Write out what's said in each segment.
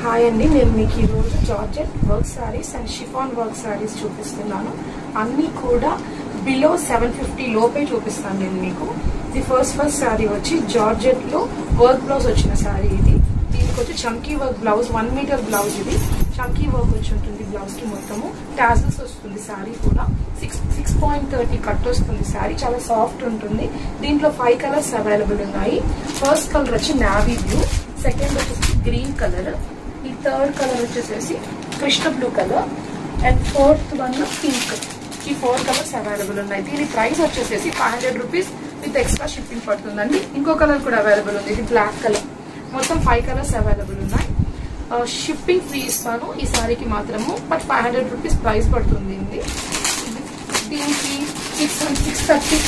Hi అండి, నేను మీకు ఈరోజు georgette work saris and chiffon work saris చూపిస్తున్నాను. అన్నీ కూడా బిలో 750 లోపే చూపిస్తాను నేను మీకు. ఇది ఫస్ట్ సారీ వచ్చి జార్జెట్ లో వర్క్ బ్లౌజ్ వచ్చిన సారీ. ఇది దీనికి వచ్చి చమ్కీ వర్క్ బ్లౌజ్, 1 మీటర్ బ్లౌజ్. ఇది చమ్కీ వర్క్ వచ్చి ఉంటుంది బ్లౌజ్ కి. మొత్తము టాజల్స్ వస్తుంది. సారీ కూడా 6.30 కట్ వస్తుంది. సారీ చాలా సాఫ్ట్ ఉంటుంది. దీంట్లో 5 కలర్స్ అవైలబుల్ ఉన్నాయి. ఫస్ట్ కలర్ వచ్చి నావీ బ్లూ, సెకండ్ వచ్చేసి గ్రీన్ కలర్, ఈ థర్డ్ కలర్ వచ్చేసి Krishna blue colour and fourth one pink. ఈ 4 కలర్స్ అవైలబుల్ ఉన్నాయి. దీని ప్రైస్ వచ్చేసి 500 రూపీస్ విత్ ఎక్స్ట్రా షిప్పింగ్ పడుతుందండి. ఇంకో కలర్ కూడా అవైలబుల్ ఉంది, ఇది బ్లాక్ కలర్. మొత్తం 5 కలర్స్ అవైలబుల్ ఉన్నాయి. షిప్పింగ్ ఫ్రీ ఇస్తాను ఈ సారీకి మాత్రము, బట్ 500 రూపీస్ ప్రైస్ పడుతుంది. దీనికి 630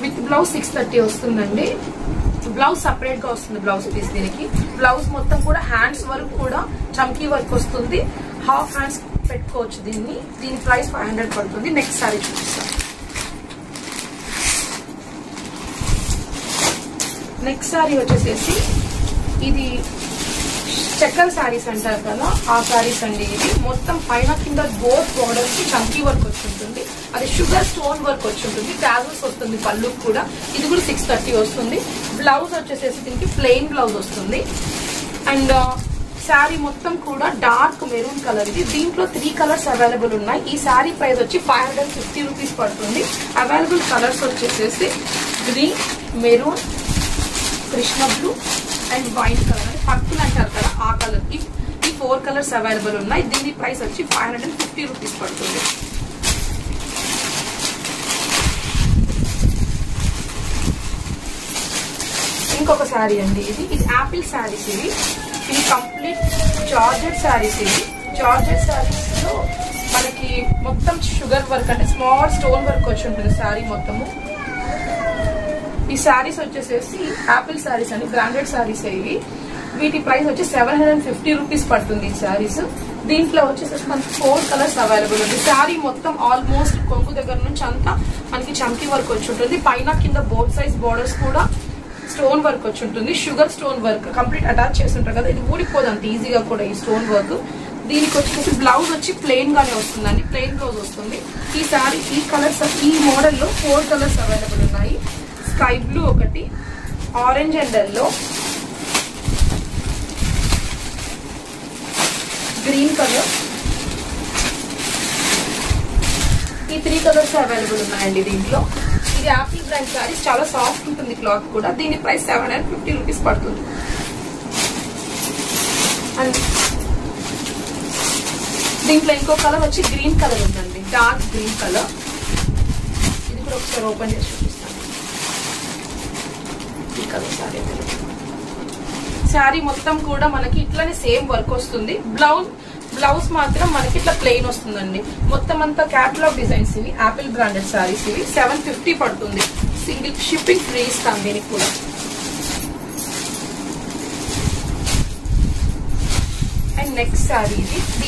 విత్ బ్లౌజ్ 630 వస్తుందండి. బ్లౌజ్ సపరేట్ గా వస్తుంది. బ్లౌజ్ పీస్ దీనికి బ్లౌజ్ మొత్తం కూడా హ్యాండ్స్ వర్క్ కూడా చమ్కీ వర్క్ వస్తుంది. హాఫ్ హ్యాండ్స్ పెట్టుకోవచ్చు దీన్ని. దీని ప్రైస్ 500 పడుతుంది. నెక్స్ట్ సారీ చూపిస్తాను. నెక్స్ట్ సారీ వచ్చేసి ఇది చెక్కల్ సారీస్ అంటారు కదా, ఆ సారీస్ అండి. ఇది మొత్తం పైన కింద బోత్ బోర్డర్స్ కి చమ్కీ వర్క్ వచ్చి ఉంటుంది. అది షుగర్ స్టోన్ వర్క్ వచ్చి ఉంటుంది. టాజల్స్ వస్తుంది పళ్ళు కూడా. ఇది కూడా 630 వస్తుంది. బ్లౌజ్ వచ్చేసి దీనికి ప్లెయిన్ బ్లౌజ్ వస్తుంది. అండ్ శారీ మొత్తం కూడా డార్క్ మెరూన్ కలర్. ఇది దీంట్లో 3 కలర్స్ అవైలబుల్ ఉన్నాయి. ఈ శారీ ప్రైస్ వచ్చి 550 రూపీస్ పడుతుంది. అవైలబుల్ కలర్స్ వచ్చేసి green, maroon, Krishna blue and white colour, అంటే పర్పుల్ అంటారు కదా ఆ కలర్. ఈ 4 కలర్స్ అవైలబుల్ ఉన్నాయి. దీని ప్రైస్ వచ్చి 550 రూపీస్ పడుతుంది. ఇంకొక శారీ అండి. ఇది యాపిల్ శారీస్. ఇది complete georgette saris. Georgette saris లో మనకి మొత్తం షుగర్ వర్క్ అంటే స్మాల్ స్టోన్ వర్క్ వచ్చి ఉంటుంది శారీ మొత్తము. ఈ శారీస్ వచ్చేసి యాపిల్ శారీస్ అని బ్రాండెడ్ శారీస్ ఇవి. వీటి ప్రైస్ వచ్చి 750 రూపీస్ పడుతుంది ఈ శారీస్. దీంట్లో వచ్చేసి మనకి 4 కలర్స్ అవైలబుల్ ఉంది. శారీ మొత్తం ఆల్మోస్ట్ కొంగు దగ్గర నుంచి అంతా మనకి చమ్కీ వర్క్ వచ్చి ఉంటుంది. పైన కింద బోత్ సైజ్ బోర్డర్స్ కూడా స్టోన్ వర్క్ వచ్చి ఉంటుంది. Sugar stone work complete attach చేస్తుంటారు కదా, ఇది ఊడిపోదు అంత ఈజీగా కూడా ఈ స్టోన్ వర్క్. దీనికి వచ్చేసి బ్లౌజ్ వచ్చి ప్లెయిన్ గానే వస్తుందండి. ప్లెయిన్ బ్లౌజ్ వస్తుంది. ఈ శారీ ఈ కలర్స్ ఈ మోడల్ లో 4 కలర్స్ అవైలబుల్ ఉన్నాయి. స్కై బ్లూ ఒకటి, orange and yellow, green colour. ఈ 3 కలర్స్ అవైలబుల్ ఉన్నాయండి దీంట్లో. ఇది యాపిల్ బ్రాండ్ సారీస్, చాలా సాఫ్ట్ ఉంటుంది క్లాత్ కూడా. దీని ప్రైస్ 750 రూపీస్ పడుతుంది. అండ్ దీంట్లో ఇంకో కలర్ వచ్చి గ్రీన్ కలర్ ఉందండి, డార్క్ గ్రీన్ కలర్. ఇది కూడా ఒకసారి ఓపెన్ చేసి చూపిస్తాను. ఈ కలర్ శారీ మొత్తం కూడా మనకి ఇట్లానే సేమ్ వర్క్ వస్తుంది. బ్లౌజ్ మాత్రం మనకి ఇట్లా ప్లెయిన్ వస్తుందండి. మొత్తం అంతా క్యాటలాగ్ డిజైన్స్. ఇవి యాపిల్ బ్రాండెడ్ సారీస్. ఇవి 750 పడుతుంది. సింగిల్ షిప్పింగ్ ఫ్రీ ఇస్తాం దీనికి కూడా. అండ్ నెక్స్ట్ సారీ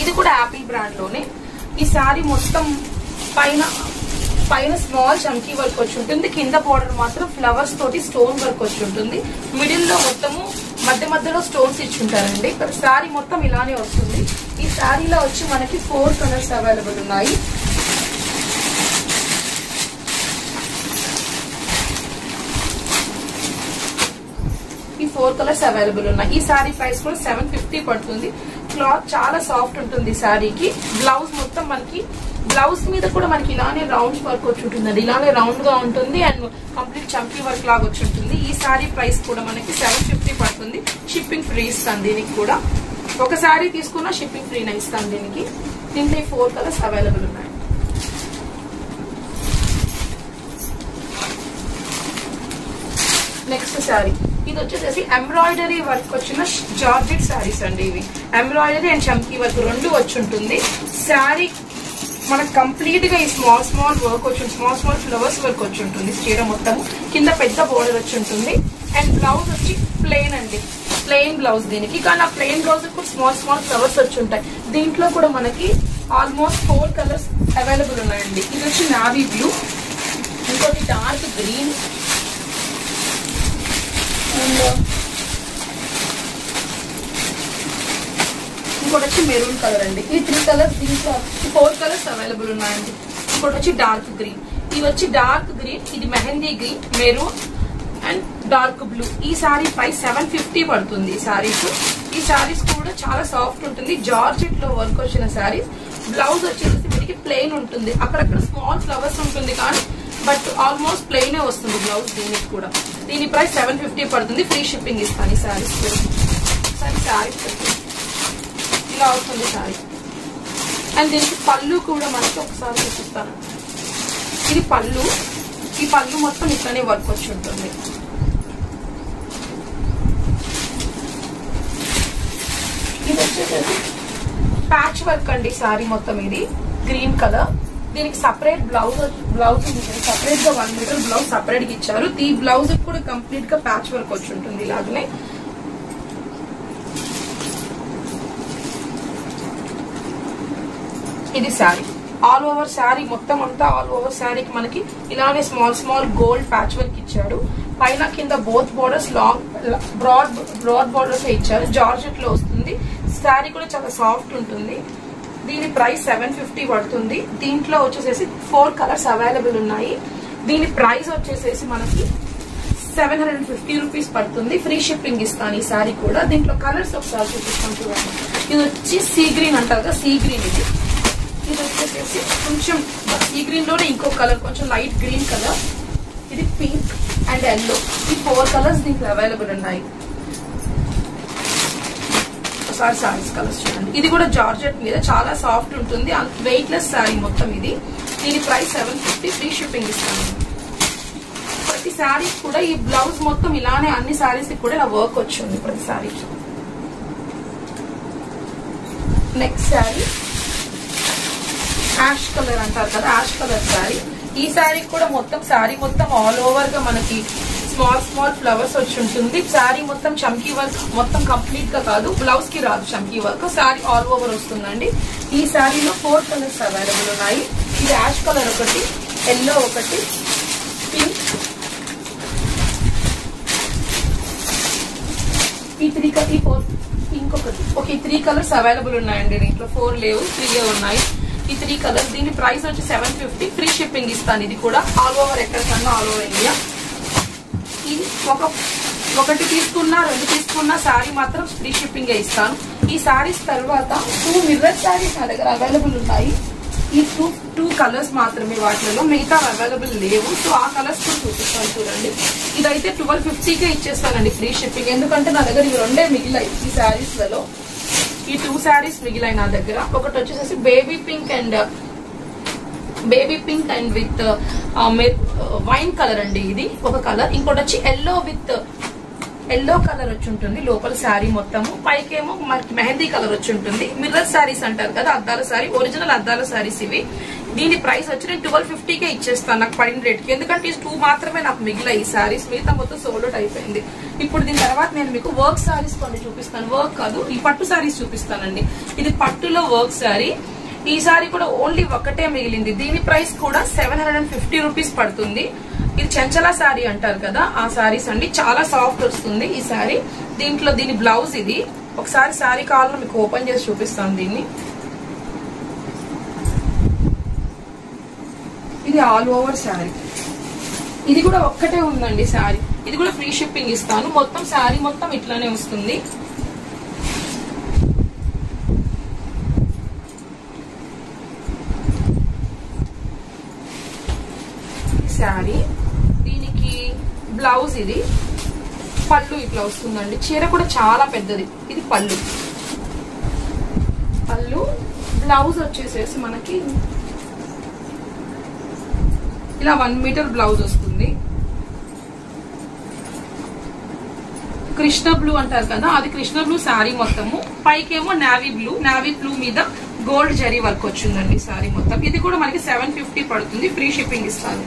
ఇది కూడా యాపిల్ బ్రాండ్ లోనే. ఈ సారీ మొత్తం పైన స్మాల్ చమ్కీ వర్క్ వచ్చి ఉంటుంది. కింద బోర్డర్ మాత్రం ఫ్లవర్స్ తోటి స్టోన్ వర్క్ వచ్చి ఉంటుంది. మిడిల్ లో మొత్తము మధ్యలో స్టోన్స్ ఇచ్చి ఉంటారండి. శారీ మొత్తం ఇలానే వస్తుంది. ఈ శారీలో వచ్చి మనకి 4 కలర్స్ అవైలబుల్ ఉన్నాయి. ఈ 4 కలర్స్ అవైలబుల్ ఉన్నాయి. ఈ శారీ ప్రైస్ కూడా 750 పడుతుంది. క్లాత్ చాలా సాఫ్ట్ ఉంటుంది శారీకి. బ్లౌజ్ మొత్తం మనకి బ్లౌజ్ మీద కూడా మనకి ఇలానే రౌండ్ వర్క్ వచ్చి ఉంటుందండి. ఇలానే రౌండ్ గా ఉంటుంది అండ్ కంప్లీట్ చంకీ వర్క్ లాగా వచ్చి ఉంటుంది. ఈ సారీ ప్రైస్ కూడా మనకి 750 పడుతుంది. షిప్పింగ్ ఫ్రీ ఇస్తాను దీనికి కూడా. ఒక సారీ తీసుకున్నా షిప్పింగ్ ఫ్రీనే ఇస్తాను దీనికి. దీంట్లో 4 కలర్స్ అవైలబుల్ ఉన్నాయి. నెక్స్ట్ సారీ ఇది వచ్చేసి ఎంబ్రాయిడరీ వర్క్ వచ్చిన జార్జెట్ సారీస్ అండి. ఇవి ఎంబ్రాయిడరీ అండ్ చంకీ వర్క్ 2 వచ్చి ఉంటుంది. శారీ మనకు కంప్లీట్ గా ఈ స్మాల్ వర్క్ వచ్చి స్మాల్ ఫ్లవర్స్ వర్క్ వచ్చి ఉంటుంది. చీర మొత్తం కింద పెద్ద బోర్డర్ వచ్చి ఉంటుంది. అండ్ బ్లౌజ్ వచ్చి ప్లెయిన్ అండి, ప్లెయిన్ బ్లౌజ్ దీనికి. కానీ ఆ ప్లెయిన్ బ్లౌజ్ కూడా స్మాల్ ఫ్లవర్స్ వచ్చి ఉంటాయి. దీంట్లో కూడా మనకి ఆల్మోస్ట్ 4 కలర్స్ అవైలబుల్ ఉన్నాయండి. ఇది వచ్చి నావీ బ్లూ, ఇంకోటి dark green and maroon colour అండి. ఈ 3 కలర్స్, దీంట్లో 4 కలర్స్ అవైలబుల్ ఉన్నాయండి. ఇంకోటి వచ్చి డార్క్ గ్రీన్, ఇది వచ్చి డార్క్ గ్రీన్, ఇది mehndi green, maroon and dark blue. ఈ సారీ ప్రైస్ 750 పడుతుంది. ఈ సారీస్ కూడా చాలా సాఫ్ట్ ఉంటుంది. జార్జెట్ లో వర్క్ వచ్చిన సారీస్. బ్లౌజ్ వచ్చేసి వీటికి ప్లెయిన్ ఉంటుంది, అక్కడక్కడ స్మాల్ ఫ్లవర్స్ ఉంటుంది కానీ బట్ ఆల్మోస్ట్ ప్లెయిన్ వస్తుంది బ్లౌజ్. దీనికి కూడా దీని ప్రైస్ 750 పడుతుంది. ఫ్రీ షిప్పింగ్ ఇస్తాను ఈ సారీస్ కూడా. సారీ ఇలా అవుతుంది సారీ. అండ్ దీనికి పళ్ళు కూడా మనకి ఒకసారి చూపిస్తాను. ఇది పళ్ళు, ఈ పళ్ళు మొత్తం ఇట్లానే వర్క్ వచ్చి ఉంటుంది. ఇది వచ్చేసి ప్యాచ్ వర్క్ అండి సారీ మొత్తం. ఇది గ్రీన్ కలర్, దీనికి సపరేట్ బ్లౌజ్ సపరేట్ గా 1 మీటర్ బ్లౌజ్ సపరేట్ గా ఇచ్చారు. ఈ బ్లౌజ్ కూడా కంప్లీట్ గా ప్యాచ్ వర్క్ వచ్చి ఉంటుంది. ఇలాగనే ఇది శారీ ఆల్ ఓవర్ శారీ మొత్తం అంతా ఆల్ ఓవర్ శారీకి మనకి ఇలానే small small gold patch work ఇచ్చాడు. పైన కింద both borders long broad borders ఇచ్చారు. జార్జెట్ లో వస్తుంది. శారీ కూడా చాలా సాఫ్ట్ ఉంటుంది. దీని ప్రైస్ 750 పడుతుంది. దీంట్లో వచ్చేసేసి 4 కలర్స్ అవైలబుల్ ఉన్నాయి. దీని ప్రైస్ వచ్చేసేసి మనకి 750 రూపీస్ పడుతుంది. ఫ్రీ షిప్పింగ్ ఇస్తాను ఈ సారీ కూడా. దీంట్లో కలర్స్ ఒకసారి చూపిస్తాను చూడండి. ఇది వచ్చి సీ గ్రీన్ అంటారు కదా, సీ గ్రీన్. ఇది వచ్చేసేసి కొంచెం సీ గ్రీన్ లోనే ఇంకో కలర్ కొంచెం లైట్ గ్రీన్ కలర్. ఇది పింక్ అండ్ ఎల్లో. ఈ 4 కలర్స్ దీంట్లో అవైలబుల్ ఉన్నాయి. ఒకసారి సారీస్ కలర్స్ చూడండి. ఇది కూడా జార్జెట్ మీద చాలా సాఫ్ట్ ఉంటుంది. వెయిట్ లెస్ సారీ మొత్తం ఇది. దీని ప్రైస్ 750. ఫ్రీ షిప్పింగ్ ఇస్తాను. ప్రతి సారీ కూడా ఈ బ్లౌజ్ మొత్తం ఇలానే అన్ని సారీస్ కూడా ఇలా వర్క్ వచ్చింది ప్రతి sari. Next sari ash colour అంటారు కదా, యాష్ కలర్ సారీ. ఈ సారీ కూడా మొత్తం సారీ మొత్తం ఆల్ ఓవర్ గా మనకి స్మాల్ స్మాల్ ఫ్లవర్స్ వచ్చి ఉంటుంది. శారీ మొత్తం చమ్కీ వర్క్ మొత్తం కంప్లీట్ గా కాదు, బ్లౌజ్ కి రాదు చమ్కీ వర్క్. శారీ ఆల్ ఓవర్ వస్తుందండి. ఈ శారీలో 4 కలర్స్ అవైలబుల్ ఉన్నాయి. ఇది యాష్ కలర్ ఒకటి, ఎల్లో ఒకటి, పింక్, పింక్ ఒకటి. ఓకే, 3 కలర్స్ అవైలబుల్ ఉన్నాయండి. దీంట్లో 4 లేవు, 3 ఉన్నాయి. ఈ 3 కలర్స్. దీని ప్రైస్ వచ్చి 750. ఫ్రీ షిప్పింగ్ ఇస్తాను. ఇది కూడా ఆల్ ఓవర్ ఎక్కడికన్నా ఆల్ ఓవర్ ఇండియా. ఇది ఒకటి తీసుకున్నా 2 తీసుకున్నా సారీ మాత్రం ఫ్రీ షిప్పింగ్ ఇస్తాను. ఈ సారీస్ తర్వాత 2 మిర్రర్ సారీస్ నా దగ్గర అవైలబుల్ ఉన్నాయి. ఈ 2 కలర్స్ మాత్రమే వాటిలో, మిగతా అవైలబుల్ లేవు. సో ఆ కలర్స్ కూడా చూపిస్తాను చూడండి. ఇదైతే 1250కే ఇచ్చేస్తానండి ఫ్రీ షిప్పింగ్. ఎందుకంటే నా దగ్గర ఇవి 2 మిగిలాయి ఈ సారీస్ లలో. ఈ 2 సారీస్ మిగిలాయి నా దగ్గర. ఒకటి వచ్చేసి baby pink and with wine colour అండి. ఇది ఒక కలర్. ఇంకోటి వచ్చి ఎల్లో కలర్ వచ్చి ఉంటుంది లోపల శారీ మొత్తము. పైకేమో మనకి మెహందీ కలర్ వచ్చి ఉంటుంది. మిర్రర్ శారీస్ అంటారు కదా, అద్దాల శారీ, ఒరిజినల్ అద్దాల శారీస్ ఇవి. దీని ప్రైస్ వచ్చి నేను 1250కే ఇచ్చేస్తాను నాకు పడిన రేట్కి. ఎందుకంటే ఈ 2 మాత్రమే నాకు మిగిలాయి ఈ శారీస్, మిగతా మొత్తం సోల్డ్ అవుట్ అయిపోయింది. ఇప్పుడు దీని తర్వాత నేను మీకు వర్క్ శారీస్ కొన్ని చూపిస్తాను. వర్క్ కాదు, ఈ పట్టు శారీస్ చూపిస్తానండి. ఇది పట్టులో వర్క్ శారీ. ఈ సారీ కూడా ఓన్లీ ఒకటే మిగిలింది. దీని ప్రైస్ కూడా 750 రూపీస్ పడుతుంది. ఇది చెంచలా సారీ అంటారు కదా, ఆ సారీస్ అండి. చాలా సాఫ్ట్ వస్తుంది ఈ సారీ. దీని బ్లౌజ్ ఇది. ఒకసారి సారీ కావాలని మీకు ఓపెన్ చేసి చూపిస్తాను దీన్ని. ఇది ఆల్ ఓవర్ సారీ. ఇది కూడా ఒక్కటే ఉందండి సారీ. ఇది కూడా ఫ్రీ షిప్పింగ్ ఇస్తాను. మొత్తం సారీ మొత్తం ఇట్లానే వస్తుంది. శారీ, దీనికి బ్లౌజ్ ఇది, పళ్ళు ఇట్లా వస్తుందండి. చీర కూడా చాలా పెద్దది. ఇది పళ్ళు. బ్లౌజ్ వచ్చేసేసి మనకి ఇలా 1 మీటర్ బ్లౌజ్ వస్తుంది. కృష్ణ బ్లూ అంటారు కదా, అది కృష్ణ బ్లూ శారీ మొత్తము. పైకేమో నావీ బ్లూ మీద గోల్డ్ జరీ వర్క్ వచ్చిందండి సారీ మొత్తం. ఇది కూడా మనకి 750 పడుతుంది. ఫ్రీ షిప్పింగ్ ఇస్తాను.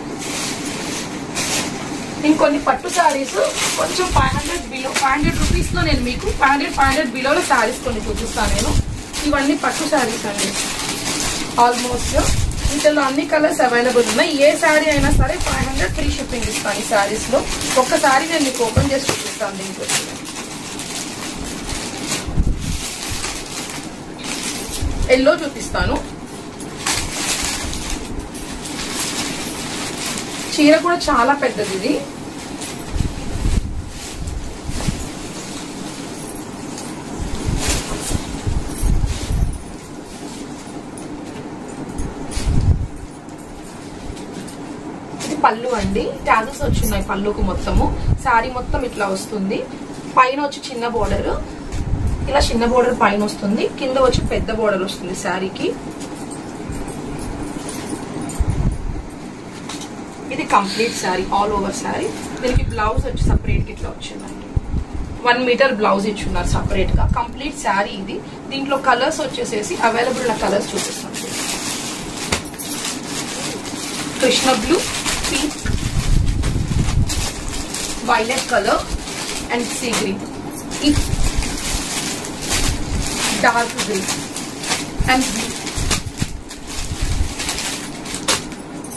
ఇంకొన్ని పట్టు సారీస్ కొంచెం 500 రూపీస్ లో నేను మీకు 500 బిలోలో సారీస్ కొన్ని చూపిస్తాను నేను. ఇవన్నీ పట్టు సారీస్ అండి. ఆల్మోస్ట్ వీటిలో అన్ని కలర్స్ అవైలబుల్ ఉన్నాయి. ఏ సారీ అయినా సరే 500 ఫ్రీ షిప్పింగ్ ఇస్తాను ఈ సారీస్ లో. ఒక్కసారి నేను మీకు ఓపెన్ చేసి చూపిస్తాను దీంట్లో. ఎల్లో చూపిస్తాను. చీర కూడా చాలా పెద్దది ఇది. ఇది పళ్ళు అండి. టాజల్స్ వచ్చున్నాయి పళ్ళుకు మొత్తము. శారీ మొత్తం ఇట్లా వస్తుంది. పైన వచ్చి చిన్న బోర్డర్, ఇలా చిన్న బోర్డర్ పైన వస్తుంది, కింద వచ్చి పెద్ద బోర్డర్ వస్తుంది శారీకి. ఇది complete sari, all over sari. దీనికి బ్లౌజ్ వచ్చి సపరేట్ ఇట్లా వచ్చిందండి. 1 మీటర్ బ్లౌజ్ ఇచ్చున్నారు సపరేట్ గా. కంప్లీట్ శారీ ఇది. దీంట్లో కలర్స్ వచ్చేసేసి అవైలబుల్ ఉన్న కలర్స్ చూపిస్తాను. Krishna blue, pink, violet colour and sea green, dark green and blue,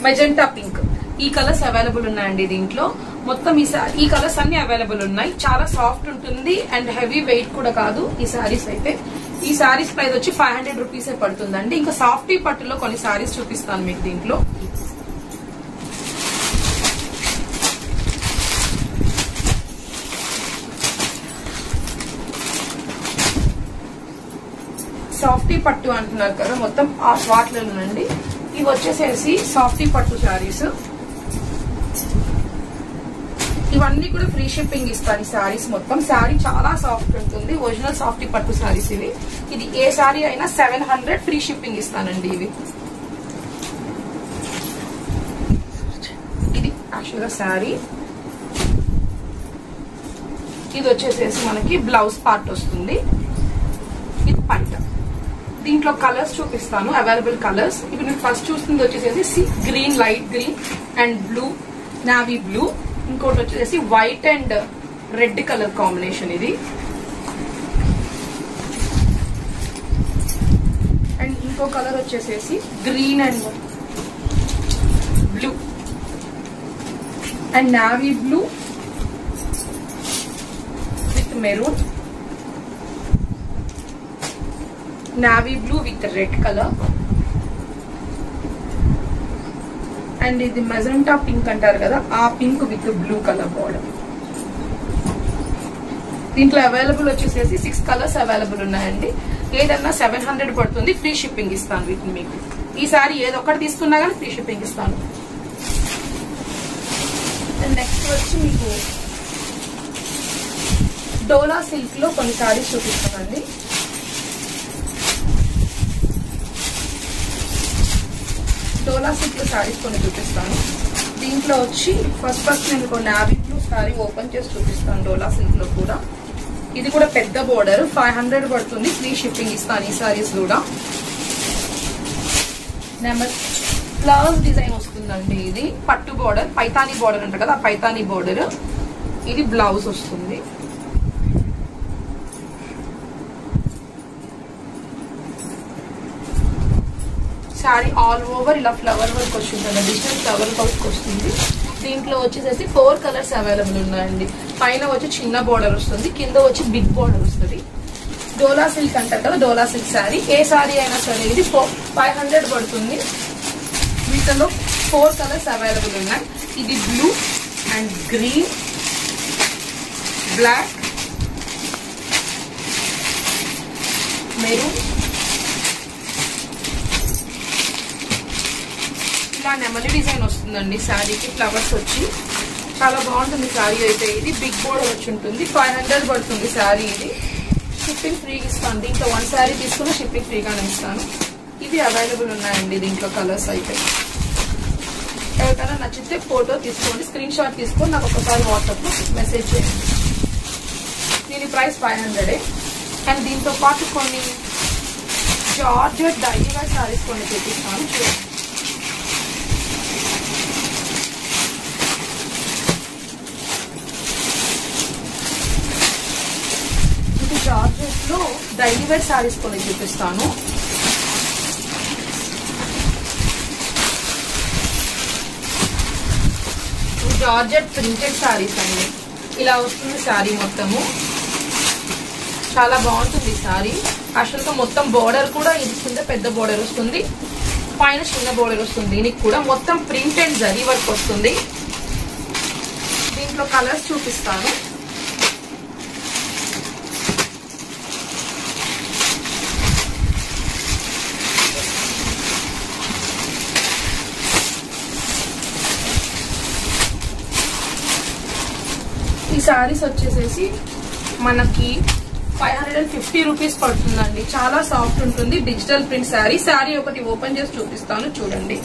magenta pink. ఈ కలర్స్ అవైలబుల్ ఉన్నాయండి దీంట్లో. మొత్తం ఈ కలర్స్ అన్ని అవైలబుల్ ఉన్నాయి. చాలా సాఫ్ట్ ఉంటుంది అండ్ హెవీ వెయిట్ కూడా కాదు ఈ సారీస్ అయితే. ఈ సారీస్ ప్రైస్ వచ్చి 500 రూపీసే పడుతుందండి. ఇంకా సాఫ్టీ పట్టులో కొన్ని సారీస్ చూపిస్తాను మీకు దీంట్లో. సాఫ్టీ పట్టు అంటున్నారు కదా, మొత్తం ఆ వాటిలోనండి. ఇవి వచ్చేసేసి సాఫ్టీ పట్టు శారీస్. ఇవన్నీ కూడా ఫ్రీ షిప్పింగ్ ఇస్తారు ఈ శారీస్ మొత్తం. శారీ చాలా సాఫ్ట్ ఉంటుంది. ఒరిజినల్ సాఫ్టీ పట్టు శారీస్ ఇవి. ఇది ఏ శారీ అయినా 700 ఫ్రీ షిప్పింగ్ ఇస్తానండి ఇవి. ఇది యాక్చువల్ గా శారీ. ఇది వచ్చేసేసి మనకి బ్లౌజ్ పార్ట్ వస్తుంది. ఇది పంట. దీంట్లో కలర్స్ చూపిస్తాను, అవైలబుల్ కలర్స్. ఇప్పుడు నేను ఫస్ట్ చూస్తుంది వచ్చేసేసి green, light green and blue, navy blue. ఇంకోటి వచ్చేసి white and red colour combination ఇది. అండ్ ఇంకో కలర్ వచ్చేసేసి green and blue and navy blue with maroon, navy blue with red colour and ఇది మెజెంటా పింక్ అంటారు కదా, ఆ pink with blue colour border. దీంట్లో అవైలబుల్ వచ్చేసేసి 6 కలర్స్ అవైలబుల్ ఉన్నాయండి. ఏదన్నా 700 పడుతుంది. ఫ్రీ షిప్పింగ్ ఇస్తాను వీటిని మీకు. ఈసారి ఏదొక్కటి తీసుకున్నా కానీ ఫ్రీ షిప్పింగ్ ఇస్తాను. నెక్స్ట్ వచ్చి మీకు డోలా సిల్క్ లో కొన్ని సారీస్ చూపిస్తానండి. డోలా సిల్క్ లో సారీస్ కొన్ని చూపిస్తాను. దీంట్లో వచ్చి ఫస్ట్ నేను ఒక నావీ బ్లూ సారీ ఓపెన్ చేసి చూపిస్తాను. డోలా సిల్క్ లో కూడా ఇది కూడా పెద్ద బోర్డర్, 500 పడుతుంది. ఫ్రీ షిప్పింగ్ ఇస్తాను ఈ సారీస్ కూడా. నెంబర్ ఫ్లవర్స్ డిజైన్ వస్తుందండి. ఇది పట్టు బోర్డర్, పైతానీ బోర్డర్ అంటారు కదా, ఆ పైతానీ బోర్డర్. ఇది బ్లౌజ్ వస్తుంది. శారీ ఆల్ ఓవర్ ఇలా ఫ్లవర్ వర్క్ వస్తుంది, డిజిటల్ ఫ్లవర్ వర్క్ వస్తుంది. దీంట్లో వచ్చేసేసి 4 కలర్స్ అవైలబుల్ ఉన్నాయండి. పైన వచ్చి చిన్న బోర్డర్ వస్తుంది, కింద వచ్చి బిగ్ బోర్డర్ వస్తుంది. డోలా సిల్క్ అంటారు కదా, డోలా సిల్క్ శారీ. ఏ శారీ అయినా సరే ఇది 500 పడుతుంది. వీటిలో 4 కలర్స్ అవైలబుల్ ఉన్నాయి. ఇది blue and green, black, maroon, ఇలా నెమలి డిజైన్ వస్తుందండి శారీకి. ఫ్లవర్స్ వచ్చి చాలా బాగుంటుంది శారీ అయితే. ఇది బిగ్ బోర్డర్ వచ్చి ఉంటుంది. 500 పడుతుంది శారీ. ఇది షిప్పింగ్ ఫ్రీగా ఇస్తాను. దీంట్లో 1 శారీ తీసుకుని షిప్పింగ్ ఫ్రీగానే ఇస్తాను. ఇవి అవైలబుల్ ఉన్నాయండి దీంట్లో కలర్స్ అయితే. ఎవరికైనా నచ్చితే ఫోటో తీసుకోండి, స్క్రీన్ షాట్ తీసుకొని నాకు ఒకసారి వాట్సాప్ లో మెసేజ్ చేయండి. దీని ప్రైస్ 500. అండ్ దీంతో పాటు కొన్ని జార్జెట్ డైలీ వేర్ శారీస్ కొన్ని చూపిస్తాను. చూడండి, జార్జెట్ లో డైలీ వేర్ శారీస్ కొన్ని చూపిస్తాను. జార్జెట్ ప్రింటెడ్ శారీస్ అండి. ఇలా వస్తుంది శారీ మొత్తము. చాలా బాగుంటుంది శారీ. యాక్చువల్ గా మొత్తం బోర్డర్ కూడా ఇది కింద పెద్ద బోర్డర్ వస్తుంది, పైన చిన్న బోర్డర్ వస్తుంది. దీనికి కూడా మొత్తం ప్రింట్ అండ్ జరీ వర్క్ వస్తుంది. దీంట్లో కలర్స్ చూపిస్తాను. ఈ సారీస్ వచ్చేసేసి మనకి 550 రూపీస్ పడుతుందండి. చాలా సాఫ్ట్ ఉంటుంది, డిజిటల్ ప్రింట్ శారీ. శారీ ఒకటి ఓపెన్ చేసి చూపిస్తాను, చూడండి.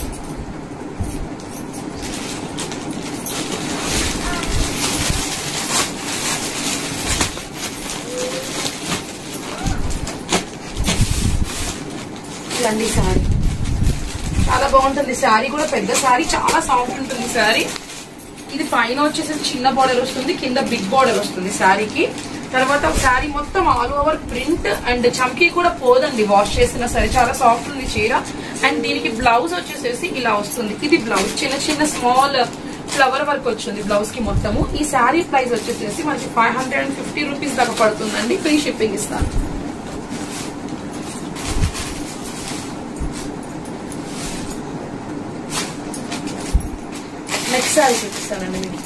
ఇదండి శారీ, చాలా బాగుంటుంది. శారీ కూడా పెద్ద శారీ, చాలా సాఫ్ట్ ఉంటుంది శారీ. ఇది పైన వచ్చేసి చిన్న బార్డర్ వస్తుంది, కింద బిగ్ బార్డర్ వస్తుంది శారీకి. తర్వాత శారీ మొత్తం ఆల్ ఓవర్ ప్రింట్ అండ్ చమ్కీ కూడా పోదండి వాష్ చేసిన సరే, చాలా సాఫ్ట్ ఉంది చీర. అండ్ దీనికి బ్లౌజ్ వచ్చేసేసి ఇలా వస్తుంది. ఇది బ్లౌజ్ చిన్న చిన్న స్మాల్ ఫ్లవర్ వర్క్ వచ్చింది బ్లౌజ్ కి మొత్తము. ఈ శారీ ప్రైస్ వచ్చేసేసి మనకి 550 రూపీస్ దాకా పడుతుందండి. ఫ్రీ షిప్పింగ్ ఇస్తాను. నెక్స్ట్ శారీ చూపిస్తానండి మీకు.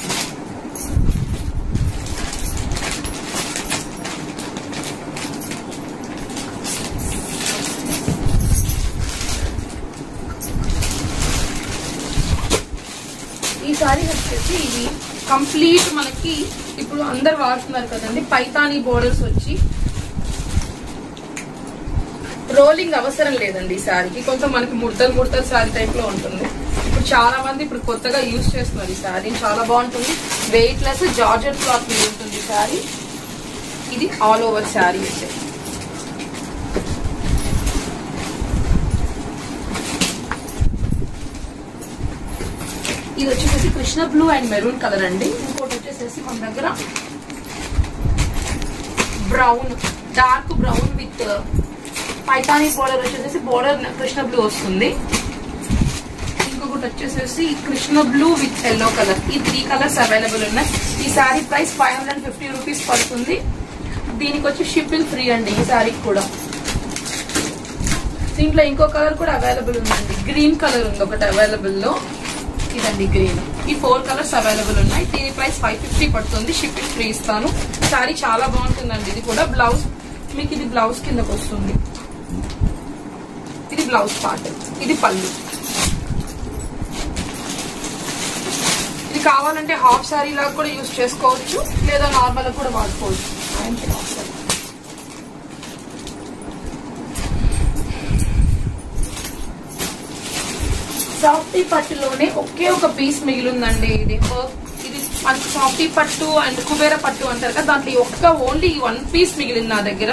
ఈ సారీ వచ్చేసి ఇది కంప్లీట్ మనకి ఇప్పుడు అందరు వాడుతున్నారు కదండి, పైతానీ బోర్డర్స్ వచ్చి రోలింగ్ అవసరం లేదండి ఈ సారీకి. కొంచెం మనకి ముడతలు సారీ టైప్ లో ఉంటుంది. ఇప్పుడు చాలా మంది ఇప్పుడు కొత్తగా యూజ్ చేస్తున్నారు ఈ సారీ. చాలా బాగుంటుంది, వెయిట్ లెస్ జార్జెట్ క్లాత్ మీద ఉంటుంది సారీ. ఇది ఆల్ ఓవర్ సారీ వచ్చేసి. ఇది వచ్చేసి Krishna blue and maroon colour అండి. ఇంకోటి వచ్చేసేసి మన దగ్గర brown, dark brown with Paithani border వచ్చేసి బోర్డర్ కృష్ణ బ్లూ వస్తుంది. ఇంకొకటి వచ్చేసేసి Krishna blue with yellow colour. ఈ 3 కలర్స్ అవైలబుల్ ఉన్నాయి. ఈ శారీ ప్రైస్ 550 రూపీస్ పడుతుంది. దీనికి వచ్చి షిప్పింగ్ ఫ్రీ అండి ఈ శారీకి కూడా. దీంట్లో ఇంకో కలర్ కూడా అవైలబుల్ ఉందండి, గ్రీన్ కలర్ ఉంది ఒకటి అవైలబుల్ లో. ఇదండి గ్రీన్. ఈ 4 కలర్స్ అవైలబుల్ ఉన్నాయి. దీని ప్రైస్ 550 పడుతుంది, షిప్పింగ్ ఫ్రీ ఇస్తాను. శారీ చాలా బాగుంటుందండి. ఇది కూడా బ్లౌజ్ మీకు, ఇది బ్లౌజ్ కిందకు వస్తుంది. ఇది బ్లౌజ్ పార్ట్, ఇది పళ్ళు. ఇది కావాలంటే హాఫ్ శారీ లాగా కూడా యూజ్ చేసుకోవచ్చు, లేదా నార్మల్ కూడా వాడుకోవచ్చు. సాఫ్టీ పట్టులోనే ఒకే ఒక పీస్ మిగిలిందండి. ఇది మనకి సాఫ్టీ పట్టు అండ్ కుబేర పట్టు అంటారు కదా, దాంట్లో ఓన్లీ 1 పీస్ మిగిలింది నా దగ్గర.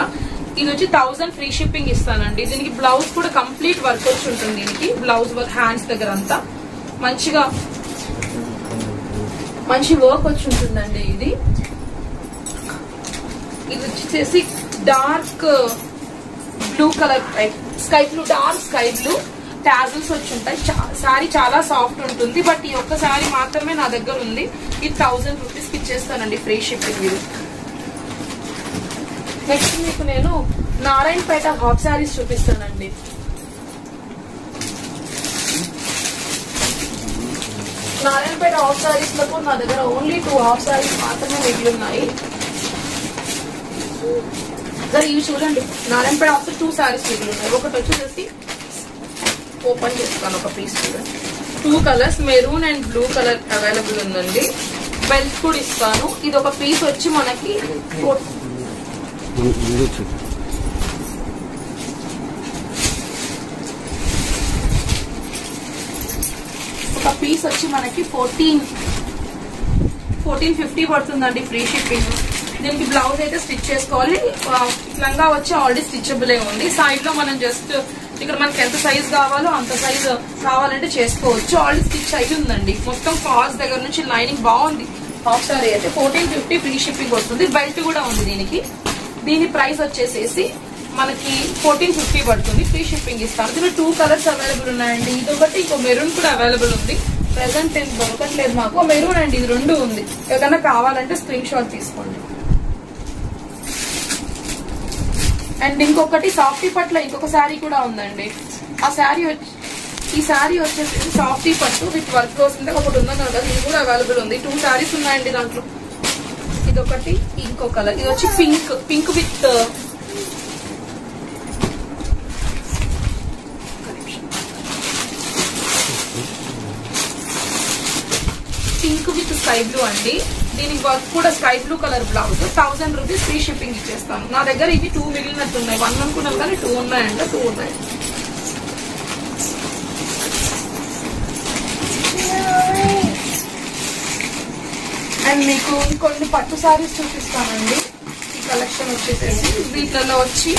ఇది వచ్చి 1000 ఫ్రీ షిప్పింగ్ ఇస్తానండి. దీనికి బ్లౌజ్ కూడా కంప్లీట్ వర్క్ వచ్చి ఉంటుంది. దీనికి బ్లౌజ్ వర్క్ హ్యాండ్స్ దగ్గర అంతా మంచిగా మంచి వర్క్ వచ్చి ఉంటుందండి. ఇది వచ్చేసి dark blue colour type, sky blue, dark sky blue tassels వచ్చి ఉంటాయి. శారీ చాలా సాఫ్ట్ ఉంటుంది. బట్ ఈ ఒక్క శారీ మాత్రమే నా దగ్గర ఉంది. ఇది 1000 రూపీస్ కి ఇచ్చేస్తానండి ఫ్రీ షిప్పింగ్. ఇది నెక్స్ట్ మీకు నేను నారాయణపేట హాఫ్ శారీస్ చూపిస్తానండి. నారాయణపేట హాఫ్ శారీస్ లో నా దగ్గర ఓన్లీ 2 హాఫ్ శారీస్ మాత్రమే మిగిలి ఉన్నాయి. సరే ఇవి చూడండి, నారాయణపేట హాఫ్ 2 శారీస్ మిగిలి ఉన్నాయి. ఒకటి వచ్చేసి ఓపెన్ చేస్తాను, ఒక పీస్ చూడండి. 2 colours maroon and blue colour available ఉందండి. బెల్ట్ కూడా ఇస్తాను. ఇది ఒక పీస్ వచ్చి మనకి ఒక పీస్ వచ్చి మనకి 1450 పడుతుందండి ఫ్రీ షిప్పింగ్. దీనికి బ్లౌజ్ అయితే స్టిచ్ చేసుకోవాలి. లంగా వచ్చి ఆల్రెడీ స్టిచబులే ఉంది. సైడ్ లో మనం జస్ట్ ఇక్కడ మనకి ఎంత సైజ్ కావాలో అంత సైజ్ కావాలంటే చేసుకోవచ్చు. ఆల్రెడీ స్టిచ్ అయి ఉందండి. మొత్తం ఫాల్స్ దగ్గర నుంచి లైనింగ్ బాగుంది. హాఫ్ సారీ అయితే 1450 ఫ్రీ షిప్పింగ్ వస్తుంది. బెల్ట్ కూడా ఉంది దీనికి. దీని ప్రైస్ వచ్చేసేసి మనకి 1450 పడుతుంది. ఫ్రీ షిప్పింగ్ ఇస్తాను. దీనిలో 2 కలర్స్ అవైలబుల్ ఉన్నాయండి. ఇదొకటి, ఇంకో మెరూన్ కూడా అవైలబుల్ ఉంది. ప్రెసెంట్ ఏం దొరకట్లేదు మాకు. మెరూన్ అండి, ఇది 2 ఉంది. ఎవరైనా కావాలంటే స్క్రీన్ షాట్ తీసుకోండి. అండ్ ఇంకొకటి సాఫ్టీ పట్ల ఇంకొక శారీ కూడా ఉందండి. ఆ శారీ ఈ శారీ వచ్చేసి సాఫ్టీ పట్టు విత్ వర్క్ వస్తుంది. ఒకటి ఉందని కదా, ఇది కూడా అవైలబుల్ ఉంది. 2 శారీస్ ఉన్నాయండి దాంట్లో. ఇదొకటి, ఇంకో కలర్. ఇది వచ్చి పింక్ విత్ స్కై బ్లూ అండి. దీనికి వర్క్ కూడా sky blue colour blouse. 1000 rupees free shipping ఇచ్చేస్తాను. నా దగ్గర ఇవి 2 మిగిలినట్టు ఉన్నాయి. 1 అనుకున్నాను కానీ 2 ఉన్నాయండి. 2 ఉన్నాయి. అండ్ మీకు కొన్ని పట్టు శారీస్ చూపిస్తానండి. ఈ కలెక్షన్ వచ్చేసేసి వీటిలలో వచ్చి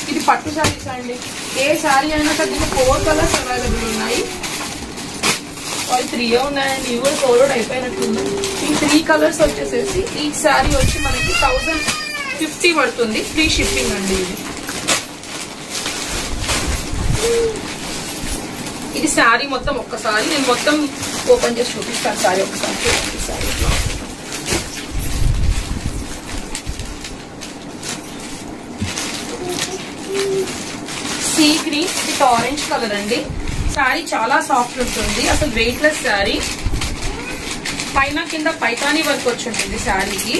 ఇది పట్టు శారీస్ అండి. ఏ శారీ అయినా దీనికి 4 కలర్స్ అవైలబుల్ ఉన్నాయి. 3 ఉన్నాయండి. ఇవి కూడా 4 అయిపోయినట్టుంది. ఈ 3 కలర్స్ వచ్చేసేసి ఈ శారీ వచ్చి మనకి 1050 పడుతుంది. ఫ్రీ షిప్పింగ్ అండి. ఇది శారీ మొత్తం ఒక్కసారి నేను మొత్తం ఓపెన్ చేసి చూపిస్తాను. శారీ ఒకసారి చూడండి. Sari sea green with orange colour అండి. శారీ చాలా సాఫ్ట్ ఉంటుంది. అసలు వెయిట్లెస్ శారీ. పైన కింద పైతానీ వర్క్ వచ్చి ఉంటుంది శారీకి.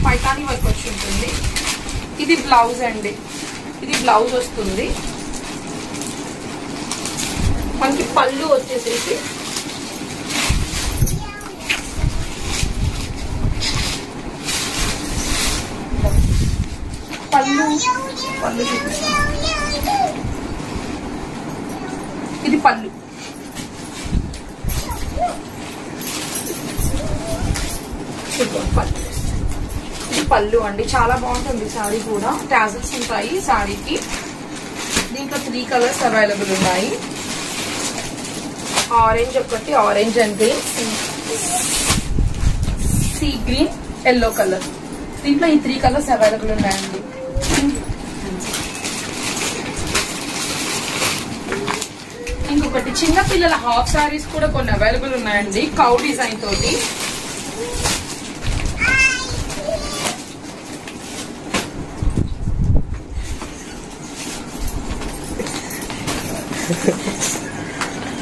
పైతానీ వర్క్ వచ్చి ఉంటుంది. ఇది బ్లౌజ్ అండి. ఇది బ్లౌజ్ వస్తుంది. మనకి పళ్ళు వచ్చేసేసి పళ్ళు చూపిస్తాను. ఇది పళ్ళు. ఇది పళ్ళు అండి. చాలా బాగుంటుంది శారీ కూడా. టాజల్స్ ఉంటాయి శారీకి. దీంట్లో 3 కలర్స్ అవైలబుల్ ఉన్నాయి. ఆరెంజ్ ఒకటి, orange and green, sea green, yellow colour. దీంట్లో ఈ 3 కలర్స్ అవైలబుల్ ఉన్నాయండి. ఇంకొకటి చిన్న పిల్లల హాఫ్ శారీస్ కూడా కొన్ని అవైలబుల్ ఉన్నాయండి. కౌ డిజైన్ తోటి.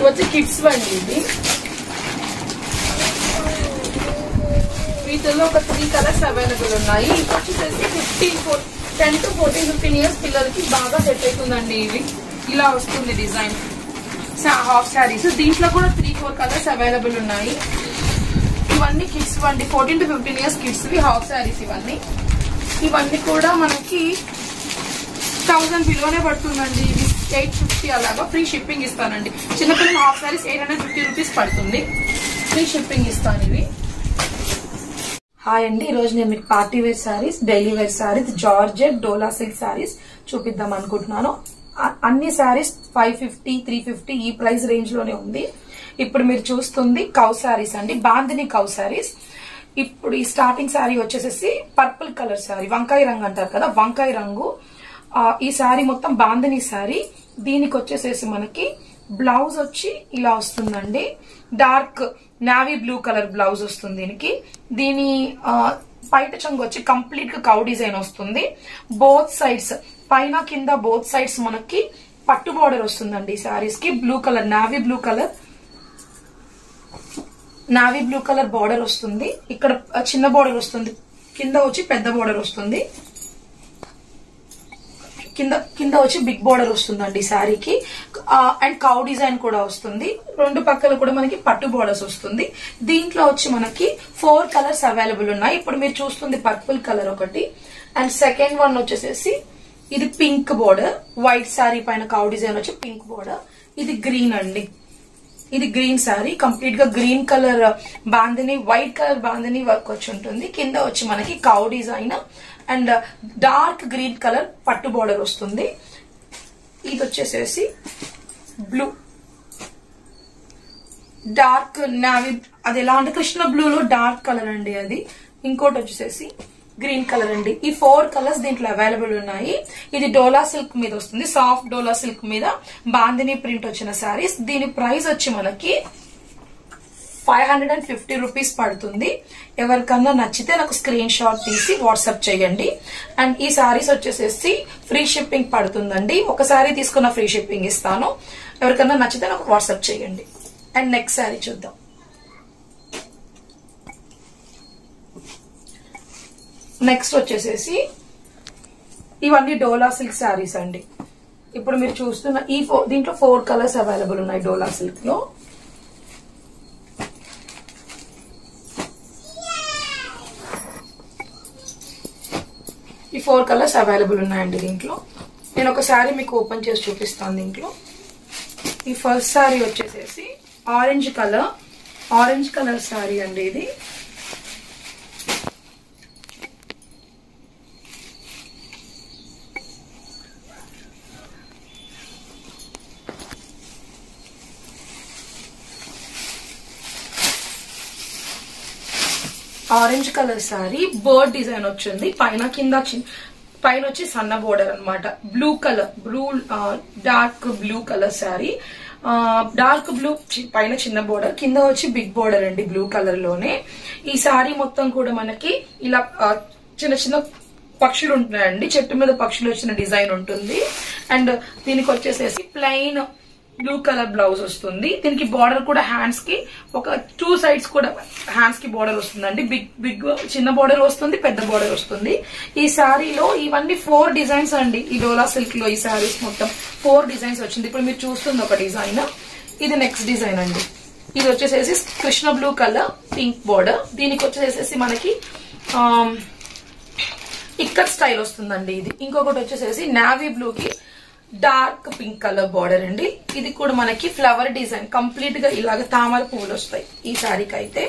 వచ్చి కిడ్స్ అండి. ఇది వీటిల్లో ఒక 3 కలర్స్ అవైలబుల్ ఉన్నాయి. వచ్చేసి 10 to 14, 15 ఇయర్స్ పిల్లలకి బాగా సెట్ అవుతుందండి. ఇవి ఇలా వస్తుంది డిజైన్. హాఫ్ శారీస్. దీంట్లో కూడా 3-4 కలర్స్ అవైలబుల్ ఉన్నాయి. ఇవన్నీ కిడ్స్ అండి. 14 to 15 years kids half saris. ఇవన్నీ కూడా మనకి 1000 బిలోనే పడుతుందండి. ఇది 850 అలాగా ఫ్రీ షిప్పింగ్ ఇస్తానండి. చిన్నపిల్లల హాఫ్ శారీస్ 850 రూపీస్ పడుతుంది. ఫ్రీ షిప్పింగ్ ఇస్తాను. ఇవి హాయ్ అండి. ఈ రోజు నేను మీకు party wear sarees, daily wear sarees, georgette, dola silk sarees చూపిద్దాం అనుకుంటున్నాను. అన్ని శారీస్ 550, 350 ఈ ప్రైస్ రేంజ్ లోనే ఉంది. ఇప్పుడు మీరు చూస్తుంది కౌ శారీస్ అండి. బాందిని కౌ శారీస్. ఇప్పుడు ఈ స్టార్టింగ్ శారీ వచ్చేసేసి పర్పుల్ కలర్ శారీ. వంకాయ రంగు అంటారు కదా, వంకాయ రంగు. ఈ శారీ మొత్తం బాందిని శారీ. దీనికి వచ్చేసేసి మనకి బ్లౌజ్ వచ్చి ఇలా వస్తుందండి. Dark navy blue colour blouse వస్తుంది దీనికి. దీని పైట చంగు వచ్చి కంప్లీట్ గా కౌ డిజైన్ వస్తుంది. బోత్ సైడ్స్ పైన కింద బోత్ సైడ్స్ మనకి పట్టు బోర్డర్ వస్తుందండి ఈ శారీస్ కి. Blue colour, navy blue colour border వస్తుంది. ఇక్కడ చిన్న బోర్డర్ వస్తుంది. కింద వచ్చి పెద్ద బోర్డర్ వస్తుంది. కింద వచ్చి బిగ్ బోర్డర్ వస్తుందండి శారీకి. అండ్ కౌ డిజైన్ కూడా వస్తుంది. 2 పక్కల కూడా మనకి పట్టు బోర్డర్స్ వస్తుంది. దీంట్లో వచ్చి మనకి 4 కలర్స్ అవైలబుల్ ఉన్నాయి. ఇప్పుడు మీరు చూస్తుంది పర్పుల్ కలర్ ఒకటి. అండ్ సెకండ్ వన్ వచ్చేసేసి ఇది పింక్ బోర్డర్. వైట్ శారీ పైన కౌ డిజైన్ వచ్చి పింక్ బోర్డర్. ఇది గ్రీన్ అండి. ఇది గ్రీన్ శారీ. కంప్లీట్ గా green colour bandhani, white colour bandhani work వచ్చి ఉంటుంది. కింద వచ్చి మనకి cow design and dark green colour పట్టు బోర్డర్ వస్తుంది. ఇది వచ్చేసేసి బ్లూ, డార్క్ నావీ, అది ఎలా అంటే కృష్ణ బ్లూలో డార్క్ కలర్ అండి అది. ఇంకోటి వచ్చేసేసి గ్రీన్ కలర్ అండి. ఈ 4 కలర్స్ దీంట్లో అవైలబుల్ ఉన్నాయి. ఇది డోలా సిల్క్ మీద వస్తుంది. సాఫ్ట్ డోలా సిల్క్ మీద బాందిని ప్రింట్ వచ్చిన శారీస్. దీని ప్రైస్ వచ్చి మనకి 550 రూపీస్ పడుతుంది. ఎవరికన్నా నచ్చితే నాకు స్క్రీన్ షాట్ తీసి వాట్సాప్ చేయండి. అండ్ ఈ సారీస్ వచ్చేసేసి ఫ్రీ షిప్పింగ్ పడుతుందండి. ఒక సారీ తీసుకున్న ఫ్రీ షిప్పింగ్ ఇస్తాను. ఎవరికన్నా నచ్చితే నాకు వాట్సాప్ చేయండి. అండ్ నెక్స్ట్ సారీ చూద్దాం. నెక్స్ట్ వచ్చేసేసి ఇవన్నీ డోలా సిల్క్ శారీస్ అండి. ఇప్పుడు మీరు చూస్తున్న దీంట్లో 4 కలర్స్ అవైలబుల్ ఉన్నాయి. డోలా సిల్క్ లో ఈ 4 కలర్స్ అవైలబుల్ ఉన్నాయండి. దీంట్లో నేను ఒక శారీ మీకు ఓపెన్ చేసి చూపిస్తాను. దీంట్లో ఈ ఫస్ట్ శారీ వచ్చేసేసి ఆరెంజ్ కలర్ శారీ అండి. ఇది orange colour sorry bird design వచ్చింది. పైన వచ్చి సన్న బోర్డర్ అన్నమాట. Dark blue colour sorry. Dark blue పైన చిన్న బోర్డర్, కింద వచ్చి బిగ్ బోర్డర్ అండి బ్లూ కలర్ లోనే. ఈ సారీ మొత్తం కూడా మనకి ఇలా చిన్న చిన్న పక్షులు ఉంటున్నాయండి. చెట్టు మీద పక్షులు వచ్చిన డిజైన్ ఉంటుంది. అండ్ దీనికి వచ్చేసేసి ప్లెయిన్ బ్లూ కలర్ బ్లౌజ్ వస్తుంది. దీనికి బార్డర్ కూడా హ్యాండ్స్ కి ఒక 2 సైడ్స్ కూడా హ్యాండ్స్ కి బార్డర్ వస్తుందండి. బిగ్ చిన్న బార్డర్ వస్తుంది, పెద్ద బార్డర్ వస్తుంది. ఈ శారీలో ఇవన్నీ 4 డిజైన్స్ అండి. ఈ డోలా సిల్క్ లో ఈ శారీస్ మొత్తం 4 డిజైన్స్ వచ్చింది. ఇప్పుడు మీరు చూస్తుంది ఒక డిజైన్. ఇది నెక్స్ట్ డిజైన్ అండి. ఇది వచ్చేసేసి Krishna blue colour pink border. దీనికి వచ్చేసేసి మనకి ఇక్కత్ స్టైల్ వస్తుందండి. ఇది ఇంకొకటి వచ్చేసేసి నావీ బ్లూ కి డార్క్ పింక్ కలర్ బార్డర్ అండి. ఇది కూడా మనకి ఫ్లవర్ డిజైన్ కంప్లీట్ గా ఇలాగ తామర పువ్వులు వస్తాయి ఈ శారీకి అయితే.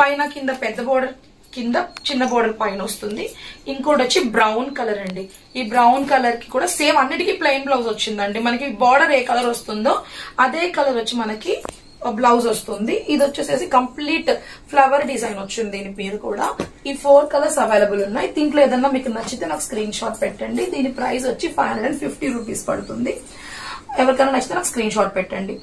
పైన కింద పెద్ద బార్డర్, కింద చిన్న బార్డర్ పైన వస్తుంది. ఇంకోటి వచ్చి బ్రౌన్ కలర్ అండి. ఈ బ్రౌన్ కలర్ కి కూడా సేమ్ అన్నిటికీ ప్లెయిన్ బ్లౌజ్ వచ్చిందండి. మనకి బార్డర్ ఏ కలర్ వస్తుందో అదే కలర్ వచ్చి మనకి బ్లౌజ్ వస్తుంది. ఇది వచ్చేసేసి కంప్లీట్ ఫ్లవర్ డిజైన్ వచ్చింది. దీని పేరు కూడా ఈ 4 కలర్స్ అవైలబుల్ ఉన్నాయి. దీంట్లో ఏదన్నా మీకు నచ్చితే నాకు స్క్రీన్ షాట్ పెట్టండి. దీని ప్రైస్ వచ్చి 550 రూపీస్ పడుతుంది. ఎవరికైనా నచ్చితే నాకు స్క్రీన్ షాట్ పెట్టండి.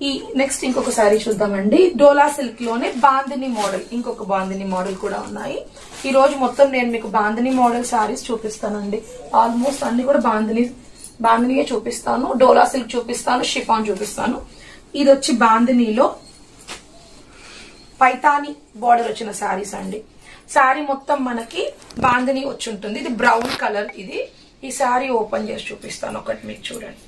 ఈ నెక్స్ట్ ఇంకొక శారీ చూద్దామండి. డోలా సిల్క్ లోనే బాందిని మోడల్, ఇంకొక బాందిని మోడల్ కూడా ఉన్నాయి. ఈ రోజు మొత్తం నేను మీకు బాందిని మోడల్ శారీస్ చూపిస్తానండి. ఆల్మోస్ట్ అన్ని కూడా బాందినియే చూపిస్తాను. డోలా సిల్క్ చూపిస్తాను, షిఫాన్ చూపిస్తాను. ఇది వచ్చి బాందినీలో పైతాని బార్డర్ వచ్చిన శారీస్ అండి. శారీ మొత్తం మనకి బాందిని వచ్చి ఉంటుంది. ఇది బ్రౌన్ కలర్. ఇది ఈ శారీ ఓపెన్ చేసి చూపిస్తాను ఒకటి మీకు చూడండి.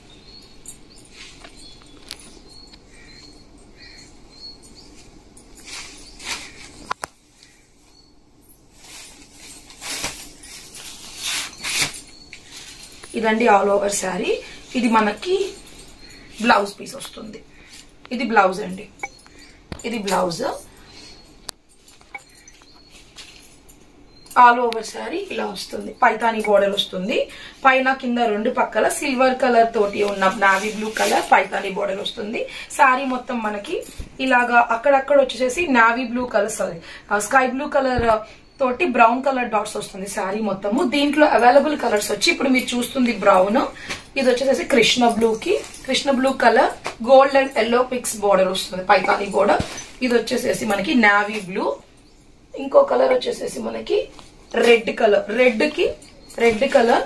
ఇదండి ఆల్ ఓవర్ శారీ. ఇది మనకి బ్లౌజ్ పీస్ వస్తుంది. ఇది బ్లౌజ్ అండి. ఇది బ్లౌజ్. ఆల్ ఓవర్ శారీ ఇలా వస్తుంది. పైతాని బోర్డర్ వస్తుంది. పైన కింద 2 పక్కల సిల్వర్ కలర్ తోటి ఉన్న navy blue colour Paithani border వస్తుంది. శారీ మొత్తం మనకి ఇలాగా అక్కడక్కడ వచ్చేసి navy blue colour, sky blue colour తోటి బ్రౌన్ కలర్ డాట్స్ వస్తుంది శారీ మొత్తము. దీంట్లో అవైలబుల్ కలర్స్ వచ్చి ఇప్పుడు మీరు చూస్తుంది బ్రౌన్. ఇది వచ్చేసి Krishna blue colour gold and yellow పిక్స్ బోర్డర్ వస్తుంది, పైతాని బోర్డర్. ఇది వచ్చేసేసి మనకి నావీ బ్లూ. ఇంకో కలర్ వచ్చేసేసి మనకి red colour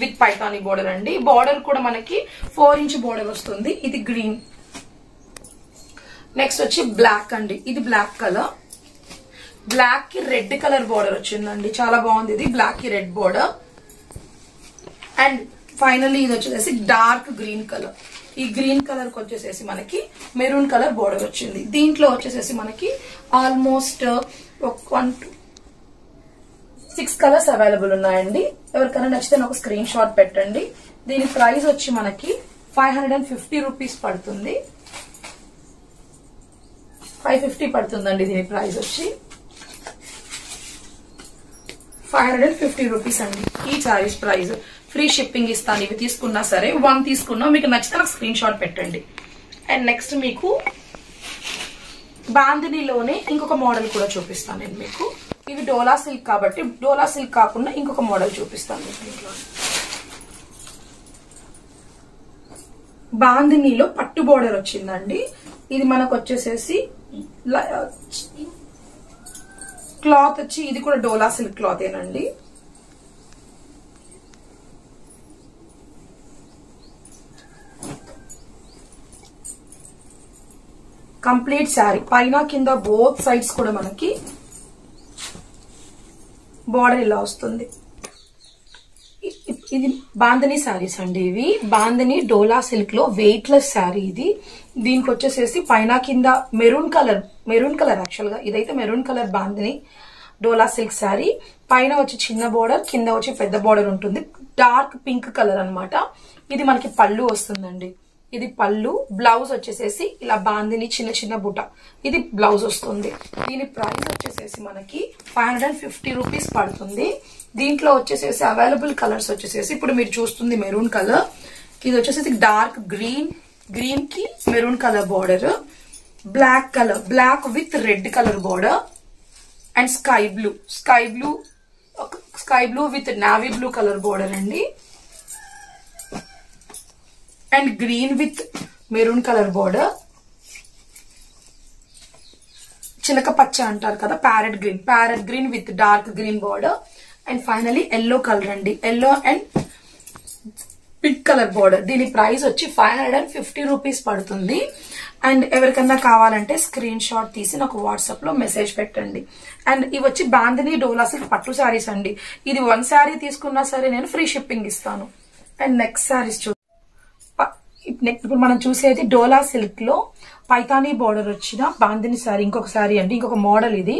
with Paithani border అండి. బోర్డర్ కూడా మనకి 4 ఇంచ్ బోర్డర్ వస్తుంది. ఇది గ్రీన్. నెక్స్ట్ వచ్చి బ్లాక్ అండి. ఇది బ్లాక్ కలర్. బ్లాక్ కి రెడ్ కలర్ బోర్డర్ వచ్చిందండి. చాలా బాగుంది. ఇది బ్లాక్ కి రెడ్ బోర్డర్. అండ్ ఫైనల్లీ ఇది వచ్చేసి డార్క్ గ్రీన్ కలర్. ఈ గ్రీన్ కలర్ కి వచ్చేసేసి మనకి మెరూన్ కలర్ బోర్డర్ వచ్చింది. దీంట్లో వచ్చేసేసి మనకి ఆల్మోస్ట్ 6 కలర్స్ అవైలబుల్ ఉన్నాయండి. ఎవరికైనా నచ్చితే నాకు స్క్రీన్ షాట్ పెట్టండి. దీని ప్రైస్ వచ్చి మనకి 550 రూపీస్ పడుతుంది. 550 పడుతుందండి దీని ప్రైస్ వచ్చి 550 రూపీస్ అండి. ఈ సారీస్ ప్రైస్ ఫ్రీ షిప్పింగ్ ఇస్తాను. ఇవి తీసుకున్నా సరే 1 తీసుకున్నా మీకు నచ్చితే నాకు స్క్రీన్ షాట్ పెట్టండి. అండ్ నెక్స్ట్ మీకు బాందినీలోనే ఇంకొక మోడల్ కూడా చూపిస్తాను నేను మీకు. ఇవి డోలా సిల్క్ కాబట్టి డోలా సిల్క్ కాకుండా ఇంకొక మోడల్ చూపిస్తాను మీకు. దీంట్లో బాందినీలో పట్టు బోర్డర్ వచ్చిందండి. ఇది మనకు వచ్చేసేసి క్లాత్ వచ్చి ఇది కూడా డోలా సిల్క్ క్లాత్ ఏనండి. కంప్లీట్ శారీ పైన కింద బోత్ సైడ్స్ కూడా మనకి బార్డర్ ఇలా వస్తుంది. ఇది బాందని శారీస్ అండి. ఇవి బాందని డోలా సిల్క్ లో వెయిట్ లెస్ శారీ ఇది. దీనికి వచ్చేసేసి పైన కింద మెరూన్ కలర్ యాక్చువల్ గా ఇదైతే మెరూన్ కలర్ బాందని డోలా సిల్క్ శారీ. పైన వచ్చి చిన్న బోర్డర్, కింద వచ్చి పెద్ద బోర్డర్ ఉంటుంది. డార్క్ పింక్ కలర్ అన్నమాట. ఇది మనకి పళ్ళు వస్తుందండి. ఇది పళ్ళు. బ్లౌజ్ వచ్చేసేసి ఇలా బాందిని చిన్న చిన్న బుట్ట, ఇది బ్లౌజ్ వస్తుంది. దీని ప్రైస్ వచ్చేసేసి మనకి 550 రూపీస్ పడుతుంది. దీంట్లో వచ్చేసేసి అవైలబుల్ కలర్స్ వచ్చేసేసి ఇప్పుడు మీరు చూస్తుంది మెరూన్ కలర్, ఇది వచ్చేసేసి డార్క్ గ్రీన్ కి maroon colour border, black with red colour border and sky blue with navy blue colour border అండి. And green with maroon colour border, చిలక పచ్చ అంటారు కదా, parrot green with dark green border. And finally yellow colour అండి, yellow and pink colour border. దీని price వచ్చి 550 rupees పడుతుంది. And ఎవరికన్నా కావాలంటే స్క్రీన్ షాట్ తీసి నాకు వాట్సాప్ లో మెసేజ్ పెట్టండి. అండ్ ఇవి వచ్చి బాందిని డోలా సిల్క్ పట్టు శారీస్ అండి. ఇది 1 శారీ తీసుకున్నా సరే నేను ఫ్రీ షిప్పింగ్ ఇస్తాను. అండ్ నెక్స్ట్ శారీస్ ఇప్పుడు మనం చూసేది డోలా సిల్క్ లో పైతానీ బార్డర్ వచ్చిన బాందిని శారీ. ఇంకొక శారీ అండి, ఇంకొక మోడల్ ఇది.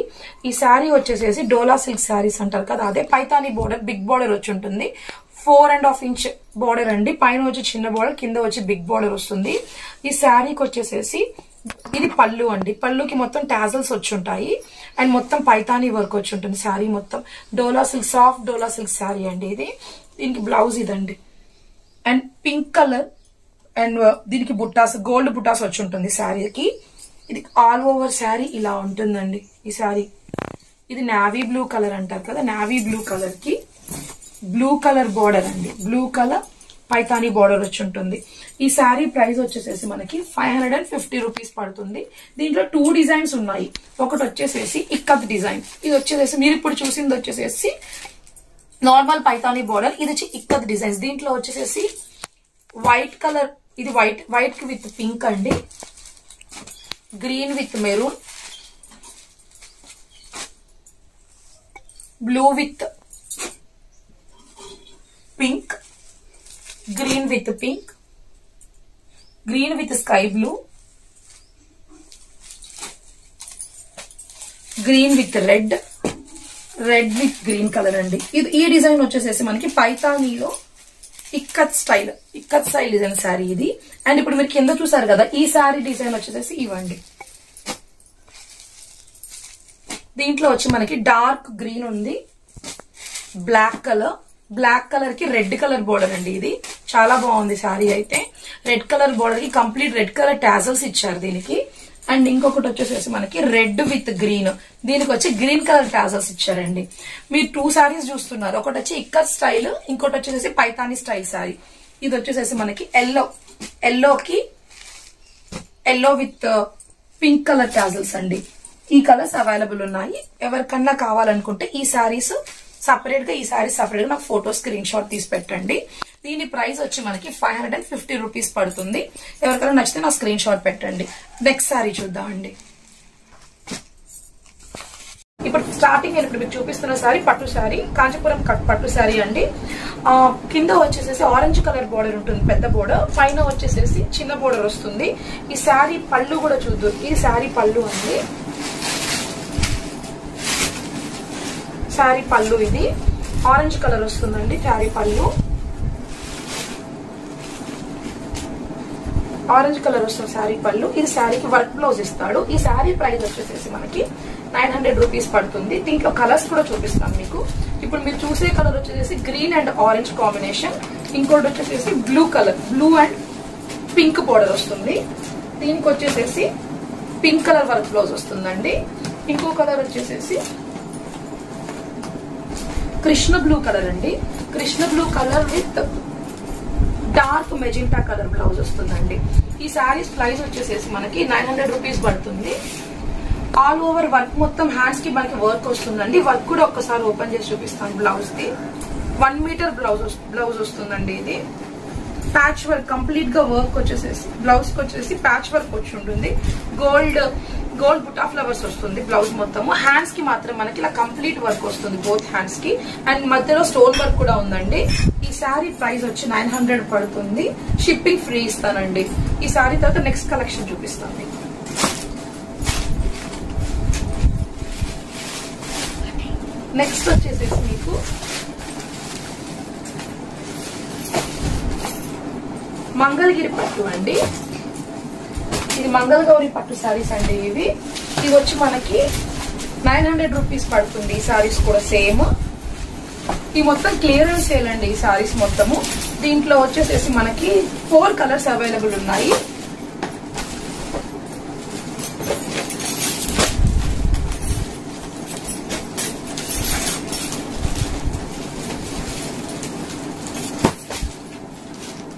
ఈ శారీ వచ్చేసేసి డోలా సిల్క్ శారీస్ అంటారు కదా, అదే పైతానీ బార్డర్ బిగ్ బార్డర్ వచ్చి ఉంటుంది. 4.5 ఇంచ్ బార్డర్ అండి. పైన వచ్చి చిన్న బార్డర్, కింద వచ్చి బిగ్ బార్డర్ వస్తుంది. ఈ శారీకి వచ్చేసేసి ఇది పళ్ళు అండి. పళ్ళుకి మొత్తం టాజల్స్ వచ్చి ఉంటాయి అండ్ మొత్తం పైతానీ వర్క్ వచ్చి ఉంటుంది. శారీ మొత్తం డోలా సిల్క్, సాఫ్ట్ డోలా సిల్క్ శారీ అండి ఇది. దీనికి బ్లౌజ్ ఇదండి. అండ్ పింక్ కలర్ అండ్ దీనికి బుట్టాస్, గోల్డ్ బుట్టాస్ వచ్చి ఉంటుంది శారీకి. ఇది ఆల్ ఓవర్ శారీ ఇలా ఉంటుందండి ఈ శారీ. ఇది నావీ బ్లూ కలర్ అంటారు కదా, నావీ బ్లూ కలర్ కి బ్లూ కలర్ బార్డర్ అండి. బ్లూ కలర్ పైతానీ బార్డర్ వచ్చి ఉంటుంది. ఈ శారీ ప్రైస్ వచ్చేసేసి మనకి 550 రూపీస్ పడుతుంది. దీంట్లో 2 డిజైన్స్ ఉన్నాయి. ఒకటి వచ్చేసేసి ఇక్కత్ డిజైన్, ఇది వచ్చేసేసి మీరు ఇప్పుడు చూసింది వచ్చేసేసి నార్మల్ పైతానీ బార్డర్, ఇది వచ్చి ఇక్కత్ డిజైన్స్. దీంట్లో వచ్చేసేసి వైట్ కలర్, ఇది వైట్ విత్ పింక్ అండి, green with maroon, blue with pink, green with pink, green with sky blue, green with red with green colour అండి. ఇది ఈ డిజైన్ వచ్చేసేసి మనకి పైతానీలో ఇక్కత్ స్టైల్ డిజైన్ శారీ ఇది. అండ్ ఇప్పుడు మీరు కింద చూసారు కదా, ఈ శారీ డిజైన్ వచ్చేసేసి ఇవ్వండి. దీంట్లో వచ్చి మనకి డార్క్ గ్రీన్ ఉంది, బ్లాక్ కలర్ కి రెడ్ కలర్ బోర్డర్ అండి. ఇది చాలా బాగుంది శారీ అయితే. రెడ్ కలర్ బోర్డర్ కి కంప్లీట్ రెడ్ కలర్ టాజల్స్ ఇచ్చారు దీనికి. అండ్ ఇంకొకటి వచ్చేసేసి మనకి రెడ్ విత్ గ్రీన్, దీనికి వచ్చి గ్రీన్ కలర్ టాజల్స్ ఇచ్చారండి. మీరు 2 శారీస్ చూస్తున్నారు, ఒకటి వచ్చి ఇక్కత్ స్టైల్, ఇంకోటి వచ్చేసేసి పైతానీ స్టైల్ శారీ. ఇది వచ్చేసేసి మనకి yellow with pink colour tassels అండి. ఈ కలర్స్ అవైలబుల్ ఉన్నాయి. ఎవరికన్నా కావాలనుకుంటే ఈ శారీస్ సపరేట్ గా నాకు ఫోటో స్క్రీన్ షాట్ తీసి పెట్టండి. దీని ప్రైస్ వచ్చి మనకి 550 రూపీస్ పడుతుంది. ఎవరికైనా నచ్చితే నా స్క్రీన్ షాట్ పెట్టండి. నెక్స్ట్ శారీ చూద్దామండి. ఇప్పుడు స్టార్టింగ్ ఇప్పుడు మీకు చూపిస్తున్న శారీ పట్టు శారీ, కాంచీపురం పట్టు శారీ అండి. కింద వచ్చేసేసి ఆరెంజ్ కలర్ బోర్డర్ ఉంటుంది, పెద్ద బోర్డర్. పైన వచ్చేసేసి చిన్న బోర్డర్ వస్తుంది. ఈ శారీ పళ్ళు కూడా చూద్దాం. ఈ శారీ పళ్ళు అండి. శారీ పళ్ళు ఇది ఆరెంజ్ కలర్ వస్తుందండి. శారీ పళ్ళు ఆరెంజ్ కలర్ వస్తుంది శారీ పళ్ళు. ఇది శారీకి వర్క్ బ్లౌజ్ ఇస్తాడు. ఈ శారీ ప్రైస్ వచ్చేసేసి మనకి 900 రూపీస్ పడుతుంది. దీంట్లో కలర్స్ కూడా చూపిస్తాను మీకు. ఇప్పుడు మీరు చూసే కలర్ వచ్చేసి గ్రీన్ అండ్ ఆరెంజ్ కాంబినేషన్. ఇంకోటి వచ్చేసేసి బ్లూ అండ్ పింక్ బోర్డర్ వస్తుంది. దీనికి వచ్చేసేసి పింక్ కలర్ వర్క్ బ్లౌజ్ వస్తుందండి. ఇంకో కలర్ వచ్చేసేసి కృష్ణ బ్లూ కలర్ అండి. Krishna blue colour with dark magenta colour blouse వస్తుందండి. ఈ శారీస్ ప్రైస్ వచ్చేసేసి మనకి 900 రూపీస్ పడుతుంది. ఆల్ ఓవర్ వర్క్ మొత్తం హ్యాండ్స్ కి మనకి వర్క్ వస్తుందండి. వర్క్ కూడా ఒక్కసారి ఓపెన్ చేసి చూపిస్తాను. బ్లౌజ్ ది 1 మీటర్ బ్లౌజ్ వస్తుందండి. ఇది ప్యాచ్ వర్క్ కంప్లీట్ గా వర్క్ వచ్చేసేసి బ్లౌజ్ కి వచ్చేసి ప్యాచ్ వర్క్ వచ్చి ఉంటుంది. గోల్డ్ బుటా ఫ్లవర్స్ వస్తుంది బ్లౌజ్ మొత్తము. హ్యాండ్స్ కి మాత్రం మనకి ఇలా కంప్లీట్ వర్క్ వస్తుంది బోత్ హ్యాండ్స్ కి. అండ్ మధ్యలో స్టోన్ వర్క్ కూడా ఉందండి. ఈ శారీ ప్రైస్ వచ్చి 900 పడుతుంది. షిప్పింగ్ ఫ్రీ ఇస్తానండి. ఈ శారీ తర్వాత నెక్స్ట్ కలెక్షన్ చూపిస్తాను. నెక్స్ట్ వచ్చేసేసి మీకు మంగళగిరి పట్టు అండి. ఇది మంగళగౌరి పట్టు శారీస్ అండి. ఇది వచ్చి మనకి 900 రూపీస్ పడుతుంది. ఈ శారీస్ కూడా సేమ్. ఈ మొత్తం క్లియరెన్స్ సేల్ అండి ఈ శారీస్ మొత్తము. దీంట్లో వచ్చేసేసి మనకి 4 కలర్స్ అవైలబుల్ ఉన్నాయి.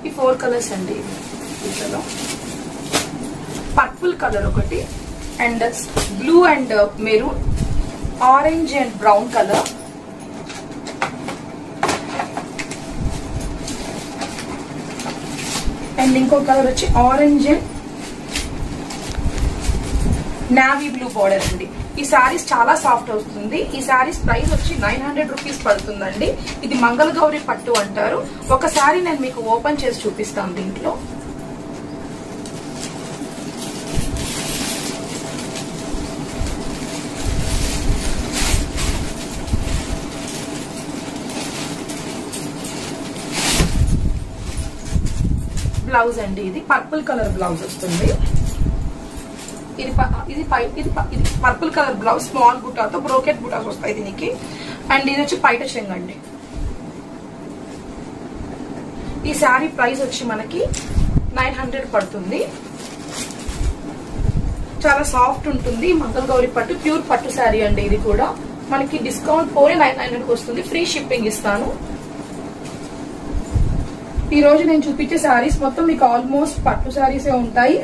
ఈ 4 కలర్స్ అండి. వీటిలో పర్పుల్ కలర్ ఒకటి, and blue and maroon, orange and brown colour, and ఇంకో కలర్ వచ్చి orange and navy blue border అండి. ఈ శారీస్ చాలా సాఫ్ట్ అవుతుంది. ఈ శారీస్ ప్రైస్ వచ్చి 900 రూపీస్ పడుతుందండి. ఇది మంగళగౌరి పట్టు అంటారు. ఒకసారి నేను మీకు ఓపెన్ చేసి చూపిస్తాను. దీంట్లో బ్లౌజ్ అండి. ఇది పర్పుల్ కలర్ బ్లౌజ్ వస్తుంది. ఇది పర్పుల్ కలర్ బ్లౌజ్ స్మాల్ బుటాతో బ్రోకెట్ బుటాస్ వస్తాయి దీనికి. అండ్ ఇది వచ్చి పైట చెంగు అండి. ఈ శారీ ప్రైస్ వచ్చి మనకి 900 పడుతుంది. చాలా సాఫ్ట్ ఉంటుంది. మంగళగౌరి పట్టు ప్యూర్ పట్టు శారీ అండి. ఇది కూడా మనకి డిస్కౌంట్ పోయి 900 వస్తుంది. ఫ్రీ షిప్పింగ్ ఇస్తాను. ఈ రోజు నేను చూపించే శారీస్ మొత్తం మీకు ఆల్మోస్ట్ పట్టు శారీసే ఉంటాయి.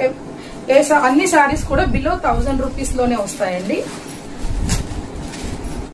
అన్ని శారీస్ కూడా బిలో 1000 రూపీస్ లోనే వస్తాయండి.